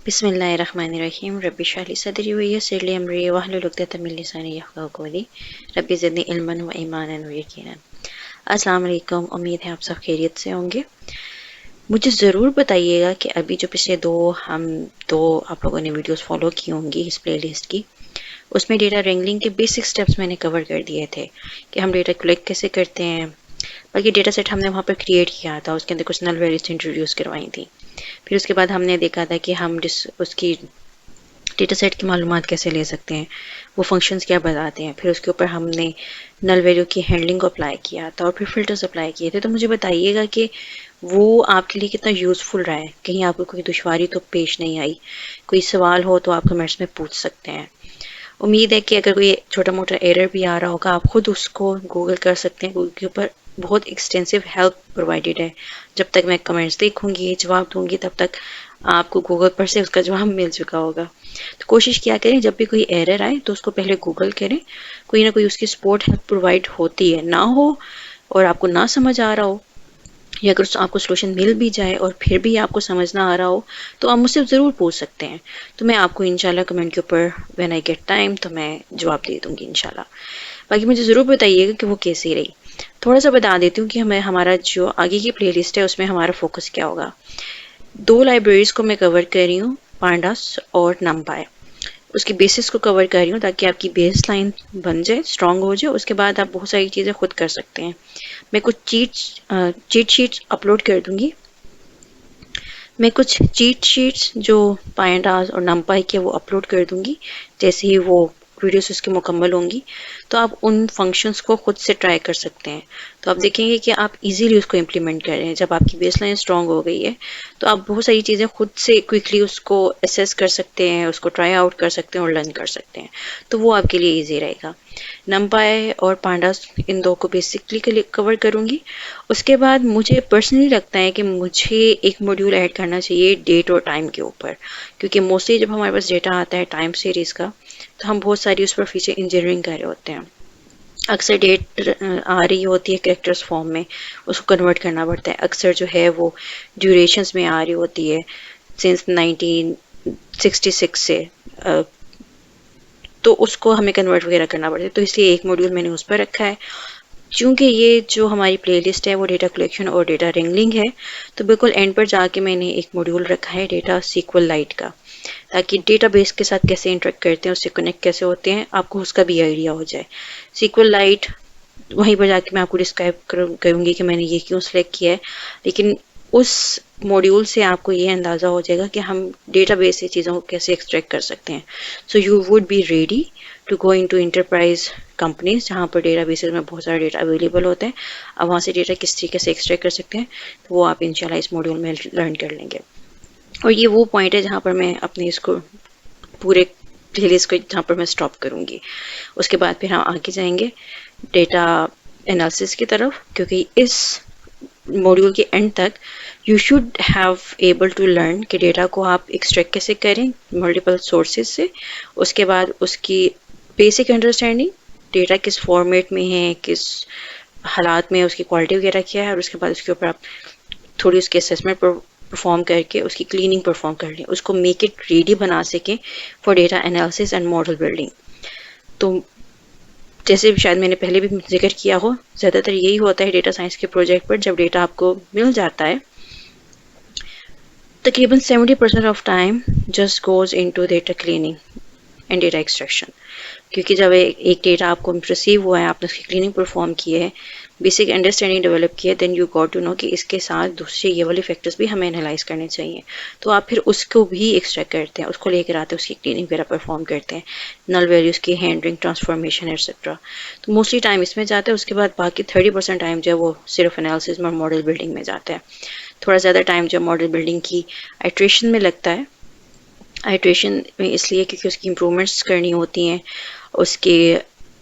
बिस्मिल्लाहिर्रहमानिर्रहीम रब्बि इश्रह ली सदरी व यस्सिर ली अमरी वहलुल उक़दतम मिन लिसानी यफ़क़हू क़ौली रब्बि ज़िदनी इल्मन व ईमानन व यक़ीनन। अस्सलाम वालेकुम, उम्मीद है आप सब खैरियत से होंगे। मुझे ज़रूर बताइएगा कि अभी जो पिछले दो आप लोगों ने वीडियोस फॉलो की होंगी इस प्लेलिस्ट की, उसमें डेटा रेंगलिंग के बेसिक स्टेप्स मैंने कवर कर दिए थे कि हम डेटा कलेक्ट कैसे करते हैं। बाकी डेटा सेट हमने वहाँ पर क्रिएट किया था, उसके अंदर कुछ नल वैल्यूज इंट्रोड्यूस करवाई थी। फिर उसके बाद हमने देखा था कि हम उसकी डेटा सेट की मालूमात कैसे ले सकते हैं, वो फंक्शंस क्या बताते हैं। फिर उसके ऊपर हमने नल वैल्यू की हैंडलिंग को अप्लाई किया था और फिर फिल्टर्स अप्लाई किए थे। तो मुझे बताइएगा कि वो आपके लिए कितना यूज़फुल रहा है, कहीं आपको कोई दुश्वारी तो पेश नहीं आई। कोई सवाल हो तो आप कमेंट्स में पूछ सकते हैं। उम्मीद है कि अगर कोई छोटा मोटा एरर भी आ रहा होगा, आप खुद उसको गूगल कर सकते हैं। गूगल के ऊपर बहुत एक्सटेंसिव हेल्प प्रोवाइडेड है। जब तक मैं कमेंट्स देखूंगी, जवाब दूंगी, तब तक आपको गूगल पर से उसका जवाब मिल चुका होगा। तो कोशिश किया करें जब भी कोई एरर आए तो उसको पहले गूगल करें, कोई ना कोई उसकी सपोर्ट हेल्प प्रोवाइड होती है। ना हो और आपको ना समझ आ रहा हो, या अगर आपको सोल्यूशन मिल भी जाए और फिर भी आपको समझ ना आ रहा हो, तो आप मुझसे ज़रूर पूछ सकते हैं। तो मैं आपको इंशाल्लाह कमेंट के ऊपर व्हेन आई गेट टाइम तो मैं जवाब दे दूंगी इंशाल्लाह। बाकी मुझे ज़रूर बताइएगा कि वो कैसी रही। थोड़ा सा बता देती हूँ कि हमें हमारा जो आगे की प्लेलिस्ट है उसमें हमारा फोकस क्या होगा। दो लाइब्रेरीज को मैं कवर कर रही हूँ, पांडास और नमपाई। उसकी बेसिस को कवर कर रही हूँ ताकि आपकी बेस लाइन बन जाए, स्ट्रांग हो जाए। उसके बाद आप बहुत सारी चीज़ें खुद कर सकते हैं। मैं कुछ चीट शीट्स अपलोड कर दूंगी। मैं कुछ चीट शीट्स जो पांडास और नमपाई के वो अपलोड कर दूंगी जैसे ही वो वीडियोस उसकी मुकम्मल होंगी। तो आप उन फंक्शंस को खुद से ट्राई कर सकते हैं। तो आप देखेंगे कि आप इजीली उसको इम्प्लीमेंट कर रहे हैं। जब आपकी बेसलाइन स्ट्रांग हो गई है तो आप बहुत सारी चीज़ें खुद से क्विकली उसको असेस कर सकते हैं, उसको ट्राई आउट कर सकते हैं और लर्न कर सकते हैं। तो वो आपके लिए ईजी रहेगा। नमपाई और पांडास इन दो को बेसिकली कवर करूंगी। उसके बाद मुझे पर्सनली लगता है कि मुझे एक मॉड्यूल ऐड करना चाहिए डेट और टाइम के ऊपर, क्योंकि मोस्टली जब हमारे पास डेटा आता है टाइम सीरीज़ का तो हम बहुत सारी उस पर फीचर इंजीनियरिंग कर रहे होते हैं। अक्सर डेट आ रही होती है कैरेक्टर्स फॉर्म में, उसको कन्वर्ट करना पड़ता है। अक्सर जो है वो ड्यूरेशंस में आ रही होती है सिंस 1966 से, तो उसको हमें कन्वर्ट वगैरह करना पड़ता है। तो इसलिए एक मॉड्यूल मैंने उस पर रखा है। चूंकि ये जो हमारी प्लेलिस्ट है वो डेटा कलेक्शन और डेटा रेंगलिंग है, तो बिल्कुल एंड पर जाके मैंने एक मॉड्यूल रखा है डेटा सीक्वल लाइट का, ताकि डेटाबेस के साथ कैसे इंटरेक्ट करते हैं, उससे कनेक्ट कैसे होते हैं, आपको उसका भी आइडिया हो जाए। सीक्वल लाइट वहीं पर जाके मैं आपको डिस्क्राइब करूंगी कि मैंने ये क्यों सिलेक्ट किया है। लेकिन उस मॉड्यूल से आपको ये अंदाज़ा हो जाएगा कि हम डेटाबेस से चीज़ों को कैसे एक्सट्रैक्ट कर सकते हैं। So you would be ready to go into enterprise companies जहाँ पर डेटाबेसेस में बहुत सारा डेटा अवेलेबल होता है। अब वहाँ से डेटा किस तरीके से एक्सट्रैक्ट कर सकते हैं, तो वो आप इंशाल्लाह इस मॉड्यूल में लर्न कर लेंगे। और ये वो पॉइंट है जहाँ पर मैं अपने इसको पूरे प्लेलिस्ट को जहाँ पर मैं स्टॉप करूँगी। उसके बाद फिर हम आगे जाएंगे डेटा एनालिसिस की तरफ, क्योंकि इस मॉड्यूल के एंड तक you should have able to learn कि डेटा को आप एक्सट्रैक्ट कैसे करें मल्टीपल सोर्सेज से। उसके बाद उसकी बेसिक अंडरस्टैंडिंग, डेटा किस फॉर्मेट में है, किस हालात में, उसकी क्वालिटी वगैरह क्या है। और उसके बाद उसके ऊपर आप थोड़ी उसकी असेसमेंट परफॉर्म करके उसकी क्लीनिंग परफॉर्म कर लें, उसको मेक इट रेडी बना सकें for data analysis and model building. तो जैसे शायद मैंने पहले भी जिक्र किया हो, ज़्यादातर यही होता है डेटा साइंस के प्रोजेक्ट पर। जब डेटा आपको मिल जाता है तकरीबन 70% of time just goes into data cleaning and data extraction. क्योंकि जब एक डेटा आपको रिसीव हुआ है, आपने उसकी क्लीनिंग परफॉर्म की है, बेसिक अंडरस्टैंडिंग डेवलप की है, then you got to know कि इसके साथ दूसरे ये वाले फैक्टर्स भी हमें एनालाइज करने चाहिए। तो आप फिर उसको भी एक्सट्रैक्ट करते हैं, उसको लेकर आते हैं, उसकी क्लीनिंग वगैरह परफॉर्म करते हैं, नल वैल्यूज़ की हैंडलिंग, ट्रांसफॉर्मेशन एक्सेट्रा। तो मोस्टली टाइम इसमें जाता है। उसके बाद बाकी 30% टाइम जो है वो सिर्फ एनालिसिस में, मॉडल बिल्डिंग में जाता है। थोड़ा ज़्यादा टाइम जो मॉडल बिल्डिंग की आइट्रेशन में लगता है। आइट्रेशन में इसलिए क्योंकि उसकी इम्प्रूवमेंट्स करनी होती हैं, उसके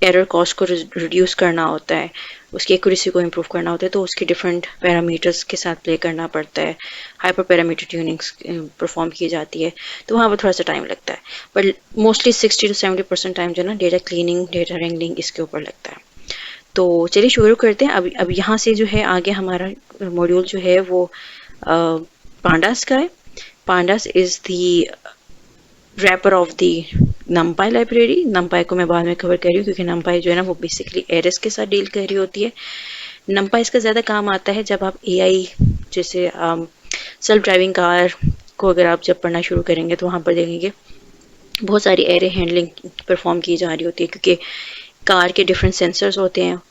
एरर कॉस्ट को रिड्यूस करना होता है, उसकी एक्यूरेसी को इम्प्रूव करना होता है। तो उसके डिफरेंट पैरामीटर्स के साथ प्ले करना पड़ता है, हाइपर पैरामीटर ट्यूनिंग्स परफॉर्म की जाती है। तो वहाँ पर थोड़ा सा टाइम लगता है, बट मोस्टली 60 to 70% टाइम जो है ना डेटा क्लीनिंग, डेटा रेंगलिंग इसके ऊपर लगता है। तो चलिए शुरू करते हैं। अब यहाँ से जो है आगे हमारा मॉड्यूल जो है वो पांडास का है। Pandas is the wrapper of the numpy library. numpy को मैं बाद में कवर कर रही हूँ क्योंकि numpy जो है ना वो बेसिकली एरेस के साथ डील कर रही होती है। numpy इसका ज़्यादा काम आता है जब आप एआई जैसे सेल्फ ड्राइविंग कार को अगर आप जब पढ़ना शुरू करेंगे तो वहाँ पर देखेंगे बहुत सारी एरे हैंडलिंग परफॉर्म की जा रही होती है, क्योंकि कार के डिफरेंट सेंसर्स होते हैं,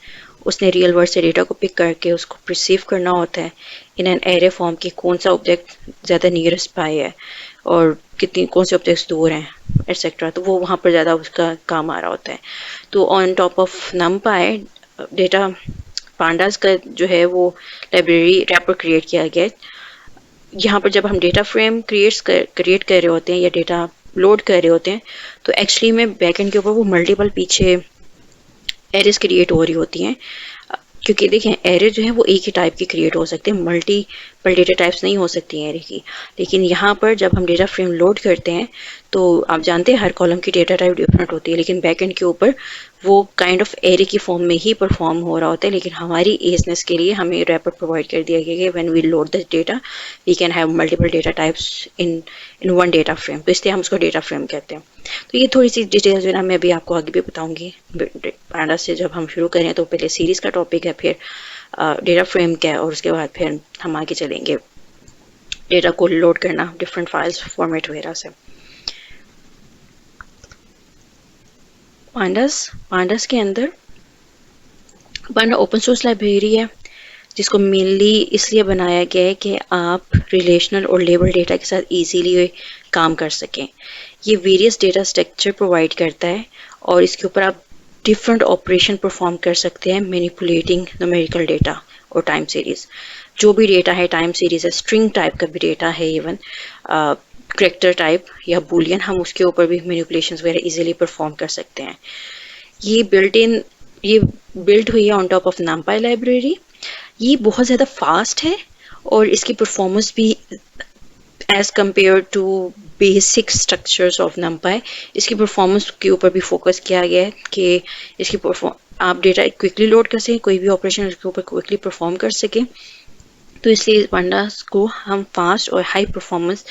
उसने रियल वर्ल्ड से डेटा को पिक करके उसको रिसीव करना होता है इन एन एरे फॉर्म कि कौन सा ऑब्जेक्ट ज़्यादा नियरेस्ट पाए है और कितनी कौन से ऑब्जेक्ट्स दूर हैं एटसेट्रा, तो वो वहाँ पर ज़्यादा उसका काम आ रहा होता है। तो on top of numpy data pandas का जो है वो लाइब्रेरी रैपर क्रिएट किया गया है। यहाँ पर जब हम डेटा फ्रेम क्रिएट कर रहे होते हैं या डेटा लोड कर रहे होते हैं तो एक्चुअली में बैकएंड के ऊपर वो मल्टीपल पीछे एरेज क्रिएट हो रही होती हैं, क्योंकि देखें एरे जो है वो एक ही टाइप की क्रिएट हो सकते हैं, मल्टीपल डेटा टाइप्स नहीं हो सकती हैं एरे की। लेकिन यहाँ पर जब हम डेटा फ्रेम लोड करते हैं तो आप जानते हैं हर कॉलम की डेटा टाइप डिफरेंट होती है, लेकिन बैकएंड के ऊपर वो काइंड ऑफ एरे की फॉर्म में ही परफॉर्म हो रहा होता है। लेकिन हमारी ईजनेस के लिए हमें रैपर प्रोवाइड कर दिया गया है कि when we load the data we can have multiple data types in one data frame, तो इसलिए हम उसको डेटा फ्रेम कहते हैं। तो ये थोड़ी सी डिटेल्स जो है ना मैं अभी आपको आगे भी बताऊंगी। पांडा से जब हम शुरू करें तो पहले सीरीज का टॉपिक है, फिर डेटा फ्रेम क्या है, और उसके बाद फिर हम आगे चलेंगे डेटा को लोड करना डिफरेंट फाइल्स फॉर्मेट वगैरह से। पांडास के अंदर पांडा ओपन सोर्स लाइब्रेरी है जिसको मेनली इसलिए बनाया गया है कि आप रिलेशनल और लेबल डेटा के साथ इजीली काम कर सकें। ये वेरियस डेटा स्ट्रक्चर प्रोवाइड करता है और इसके ऊपर आप डिफरेंट ऑपरेशन परफॉर्म कर सकते हैं मैनिपुलेटिंग न्यूमेरिकल डेटा और टाइम सीरीज। जो भी डेटा है टाइम सीरीज है, स्ट्रिंग टाइप का भी डेटा है, इवन करेक्टर टाइप या बुलियन, हम उसके ऊपर भी मैनिपुलेशंस वगैरह इजीली परफॉर्म कर सकते हैं। ये बिल्ट हुई है on top of numpy library. ये बहुत ज़्यादा फास्ट है और इसकी परफॉर्मेंस भी as compare to basic structures of numpy, इसकी परफॉर्मेंस के ऊपर भी फोकस किया गया है कि इसकी आप डेटा क्विकली लोड कर सकें, कोई भी ऑपरेशन इसके ऊपर क्विकली परफॉर्म कर सकें। तो इसलिए पांडास को हम फास्ट और हाई परफॉर्मेंस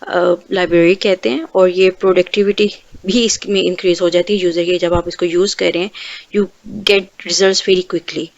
लाइब्रेरी कहते हैं, और ये प्रोडक्टिविटी भी इसमें इंक्रीज हो जाती है यूज़र की। जब आप इसको यूज़ करें you get results very quickly.